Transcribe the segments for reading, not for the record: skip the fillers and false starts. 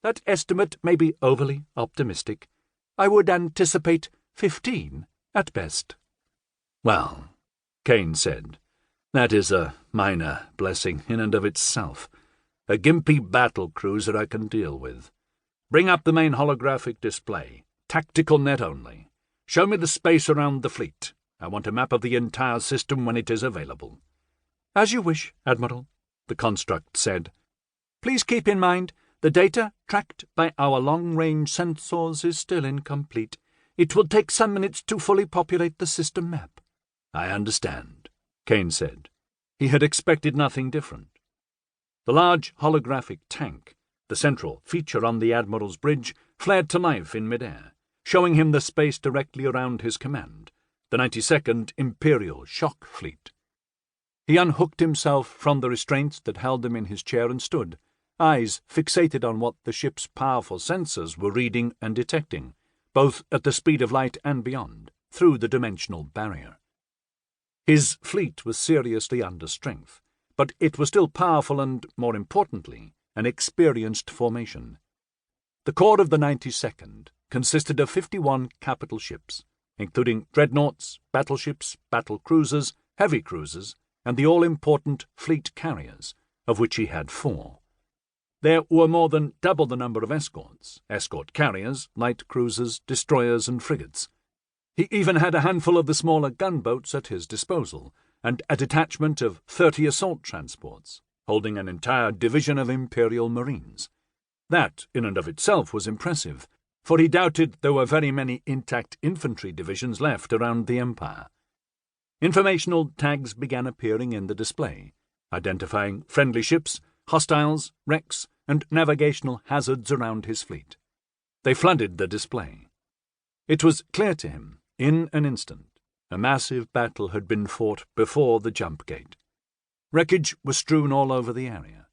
That estimate may be overly optimistic. I would anticipate 15 at best." "Well," Kane said, "that is a minor blessing in and of itself. A gimpy battle cruiser I can deal with. Bring up the main holographic display. Tactical net only. Show me the space around the fleet. I want a map of the entire system when it is available." "As you wish, Admiral," the construct said. "Please keep in mind the data tracked by our long-range sensors is still incomplete. It will take some minutes to fully populate the system map." "I understand," Kane said. He had expected nothing different. The large holographic tank, the central feature on the Admiral's bridge, flared to life in midair, showing him the space directly around his command, the 92nd Imperial Shock Fleet. He unhooked himself from the restraints that held him in his chair and stood, eyes fixated on what the ship's powerful sensors were reading and detecting, both at the speed of light and beyond, through the dimensional barrier. His fleet was seriously under strength, but it was still powerful and, more importantly, an experienced formation. The core of the 92nd consisted of 51 capital ships, including dreadnoughts, battleships, battle cruisers, heavy cruisers, and the all-important fleet carriers, of which he had 4. There were more than double the number of escorts, escort carriers, light cruisers, destroyers, and frigates. He even had a handful of the smaller gunboats at his disposal, and a detachment of 30 assault transports, holding an entire division of Imperial Marines. That, in and of itself, was impressive, for he doubted there were very many intact infantry divisions left around the Empire. Informational tags began appearing in the display, identifying friendly ships, hostiles, wrecks, and navigational hazards around his fleet. They flooded the display. It was clear to him, in an instant, a massive battle had been fought before the jump gate. Wreckage was strewn all over the area.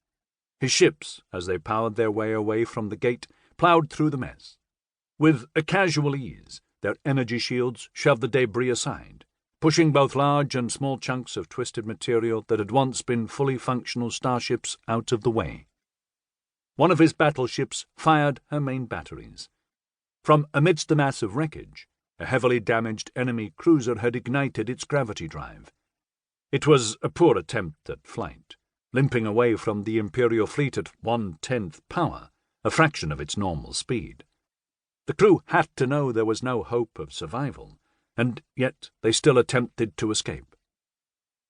His ships, as they powered their way away from the gate, ploughed through the mess. With a casual ease, their energy shields shoved the debris aside, pushing both large and small chunks of twisted material that had once been fully functional starships out of the way. One of his battleships fired her main batteries. From amidst the mass of wreckage, a heavily damaged enemy cruiser had ignited its gravity drive. It was a poor attempt at flight, limping away from the Imperial fleet at 1/10 power, a fraction of its normal speed. The crew had to know there was no hope of survival, and yet they still attempted to escape.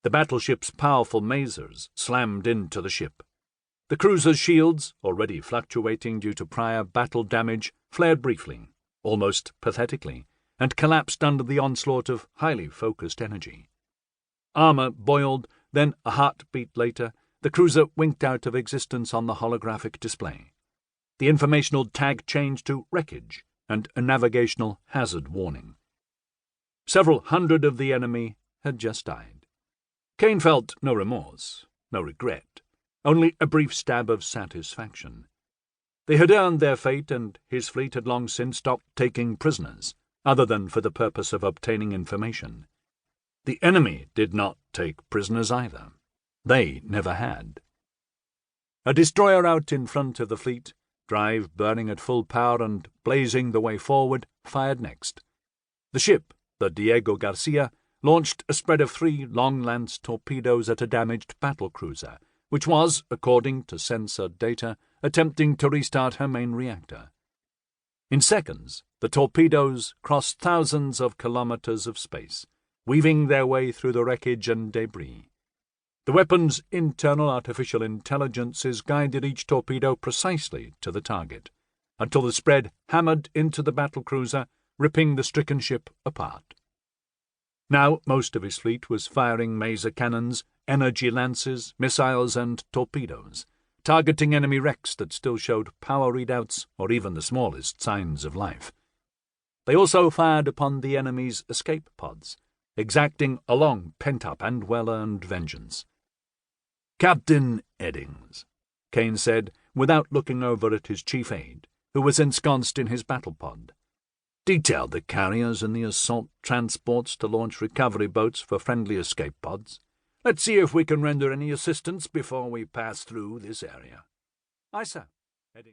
The battleship's powerful masers slammed into the ship. The cruiser's shields, already fluctuating due to prior battle damage, flared briefly, almost pathetically, and collapsed under the onslaught of highly focused energy. Armor boiled, then, a heartbeat later, the cruiser winked out of existence on the holographic display. The informational tag changed to wreckage and a navigational hazard warning. Several hundred of the enemy had just died. Kane felt no remorse, no regret, only a brief stab of satisfaction. They had earned their fate, and his fleet had long since stopped taking prisoners, other than for the purpose of obtaining information. The enemy did not take prisoners either. They never had. A destroyer out in front of the fleet, drive burning at full power and blazing the way forward, fired next. The ship, the Diego Garcia, launched a spread of 3 long-lance torpedoes at a damaged battlecruiser, which was, according to sensor data, attempting to restart her main reactor. In seconds, the torpedoes crossed thousands of kilometers of space, weaving their way through the wreckage and debris. The weapon's internal artificial intelligences guided each torpedo precisely to the target, until the spread hammered into the battlecruiser, ripping the stricken ship apart. Now most of his fleet was firing maser cannons, energy lances, missiles, and torpedoes, targeting enemy wrecks that still showed power readouts or even the smallest signs of life. They also fired upon the enemy's escape pods, exacting a long pent-up and well-earned vengeance. "Captain Eddings," Kane said, without looking over at his chief aide, who was ensconced in his battle pod. "Detail the carriers and the assault transports to launch recovery boats for friendly escape pods. Let's see if we can render any assistance before we pass through this area." "Aye, sir." Eddings